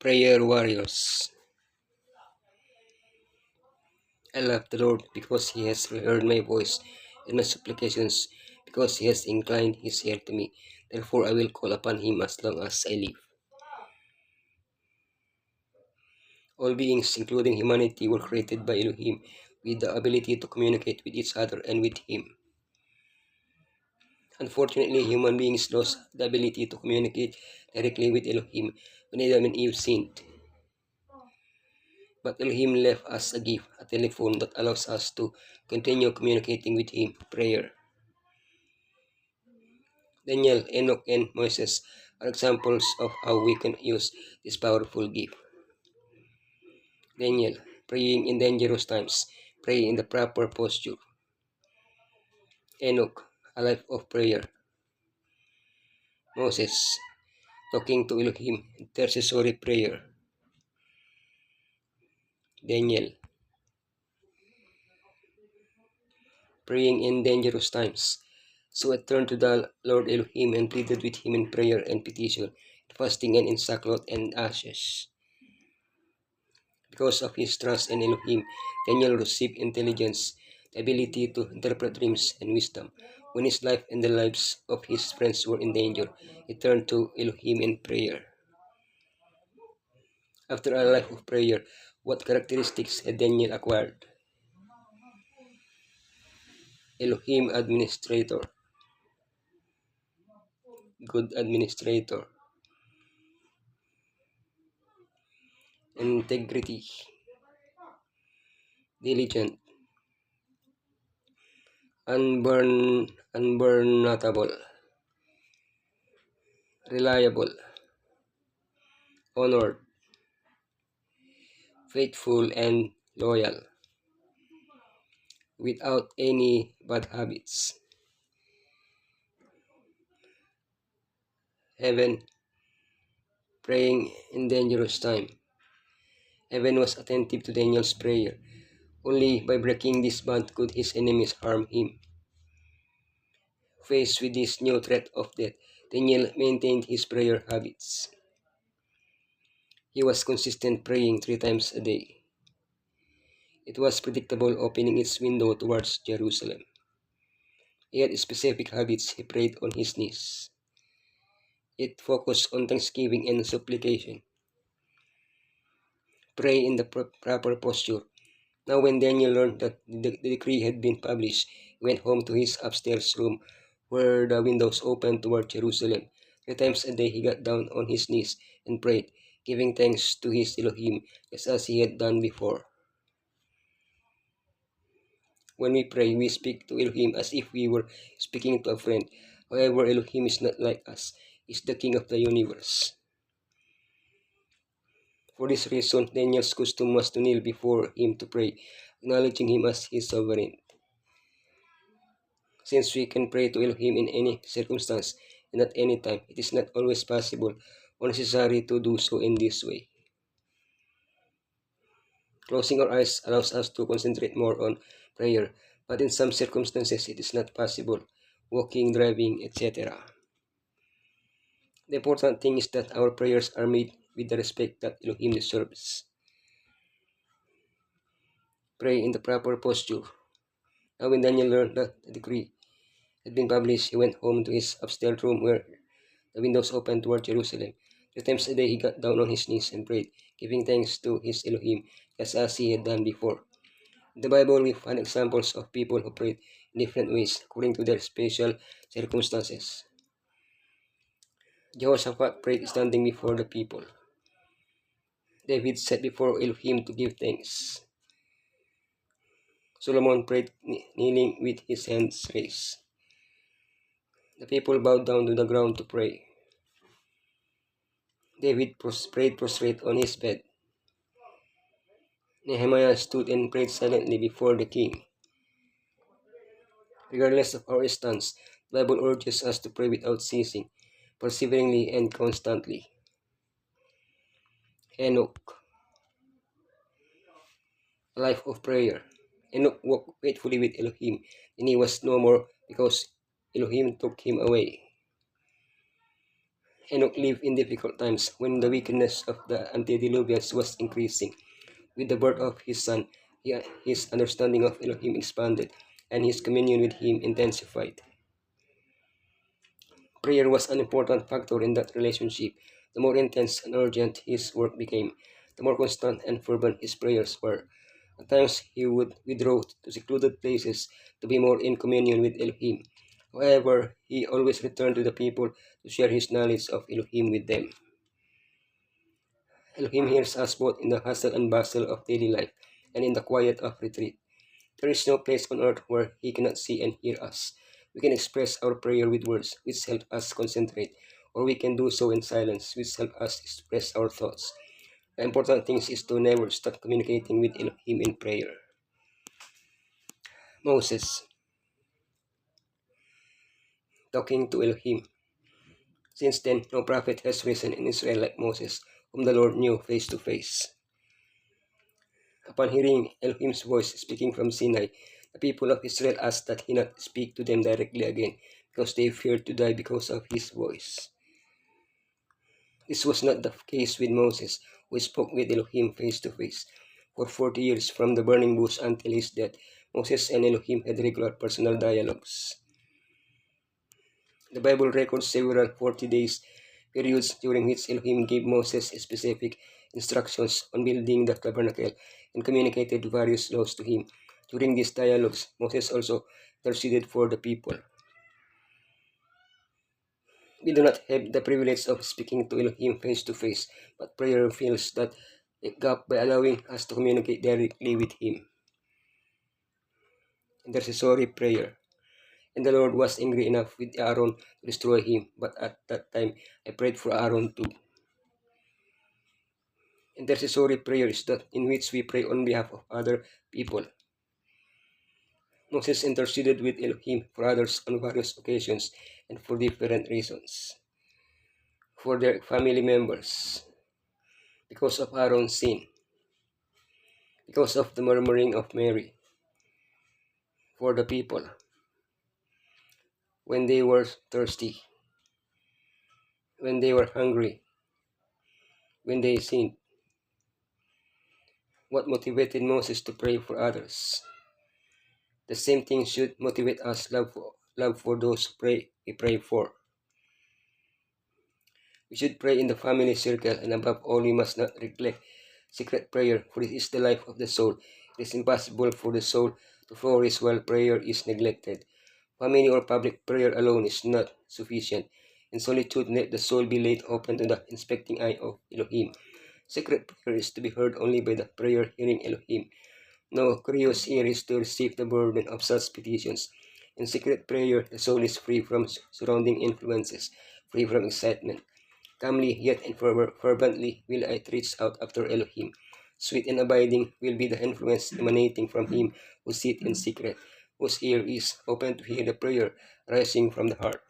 Prayer warriors. I love the Lord because he has heard my voice and my supplications, because he has inclined his ear to me. Therefore I will call upon him as long as I live. All beings, including humanity, were created by Elohim with the ability to communicate with each other and with him. Unfortunately, human beings lost the ability to communicate directly with Elohim when Adam and Eve sinned. But Elohim left us a gift, a telephone that allows us to continue communicating with him. Prayer. Daniel, Enoch, and Moses are examples of how we can use this powerful gift. Daniel, praying in dangerous times, pray in the proper posture. Enoch, a life of prayer. Moses, talking to Elohim, intercessory prayer. Daniel, praying in dangerous times. So I turned to the Lord Elohim and pleaded with him in prayer and petition, fasting and in sackcloth and ashes. Because of his trust in Elohim, Daniel received intelligence, the ability to interpret dreams, and wisdom. When his life and the lives of his friends were in danger, he turned to Elohim in prayer. After a life of prayer, what characteristics had Daniel acquired? Elohim administrator, good administrator, integrity, diligent, unburnable, reliable, honored, faithful, and loyal, without any bad habits. Heaven, praying in dangerous time. Heaven was attentive to Daniel's prayer. Only by breaking this bond could his enemies harm him. Faced with this new threat of death, Daniel maintained his prayer habits. He was consistent, praying 3 times a day. It was predictable, opening its window towards Jerusalem. He had specific habits. He prayed on his knees. It focused on thanksgiving and supplication. Pray in the proper posture. Now when Daniel learned that the decree had been published, he went home to his upstairs room where the windows opened toward Jerusalem. 3 times a day he got down on his knees and prayed, giving thanks to his Elohim, just as he had done before. When we pray, we speak to Elohim as if we were speaking to a friend. However, Elohim is not like us. He is the King of the universe. For this reason, Daniel's custom was to kneel before him to pray, acknowledging him as his sovereign. Since we can pray to Elohim in any circumstance and at any time, it is not always possible or necessary to do so in this way. Closing our eyes allows us to concentrate more on prayer, but in some circumstances it is not possible, walking, driving, etc. The important thing is that our prayers are made with the respect that Elohim deserves. Pray in the proper posture. Now when Daniel learned that the decree had been published, he went home to his upstairs room where the windows opened toward Jerusalem. 3 times a day he got down on his knees and prayed, giving thanks to his Elohim, just as he had done before. In the Bible, we find examples of people who prayed in different ways according to their special circumstances. Jehoshaphat prayed standing before the people. David sat before Elohim to give thanks. Solomon prayed kneeling with his hands raised. The people bowed down to the ground to pray. David prayed prostrate on his bed. Nehemiah stood and prayed silently before the king. Regardless of our stance, the Bible urges us to pray without ceasing, perseveringly and constantly. Enoch, a life of prayer. Enoch walked faithfully with Elohim, and he was no more because Elohim took him away. Enoch lived in difficult times when the wickedness of the antediluvians was increasing. With the birth of his son, his understanding of Elohim expanded, and his communion with him intensified. Prayer was an important factor in that relationship. The more intense and urgent his work became, the more constant and fervent his prayers were. At times he would withdraw to secluded places to be more in communion with Elohim. However, he always returned to the people to share his knowledge of Elohim with them. Elohim hears us both in the hustle and bustle of daily life and in the quiet of retreat. There is no place on earth where he cannot see and hear us. We can express our prayer with words, which help us concentrate, or we can do so in silence, which help us express our thoughts. The important thing is to never stop communicating with Elohim in prayer. Moses, talking to Elohim. Since then, no prophet has risen in Israel like Moses, whom the Lord knew face to face. Upon hearing Elohim's voice speaking from Sinai, the people of Israel asked that he not speak to them directly again, because they feared to die because of his voice. This was not the case with Moses, who spoke with Elohim face to face. For 40 years, from the burning bush until his death, Moses and Elohim had regular personal dialogues. The Bible records several 40 days periods during which Elohim gave Moses specific instructions on building the tabernacle and communicated various laws to him. During these dialogues, Moses also interceded for the people. We do not have the privilege of speaking to Elohim face to face, but prayer fills that gap by allowing us to communicate directly with him. Intercessory prayer. And the Lord was angry enough with Aaron to destroy him, but at that time I prayed for Aaron too. Intercessory prayer is that in which we pray on behalf of other people. Moses interceded with Elohim for others on various occasions and for different reasons. For their family members, because of Aaron's sin, because of the murmuring of Mary, for the people, when they were thirsty, when they were hungry, when they sinned. What motivated Moses to pray for others? The same thing should motivate us, love for those we pray for. We should pray in the family circle, and above all, we must not neglect secret prayer, for it is the life of the soul. It is impossible for the soul to flourish while prayer is neglected. Family or public prayer alone is not sufficient. In solitude, let the soul be laid open to the inspecting eye of Elohim. Secret prayer is to be heard only by the prayer-hearing Elohim. No curious ear is to receive the burden of such petitions. In secret prayer, the soul is free from surrounding influences, free from excitement. Calmly yet fervently will I reach out after Elohim. Sweet and abiding will be the influence emanating from him who sits in secret, whose ear is open to hear the prayer rising from the heart.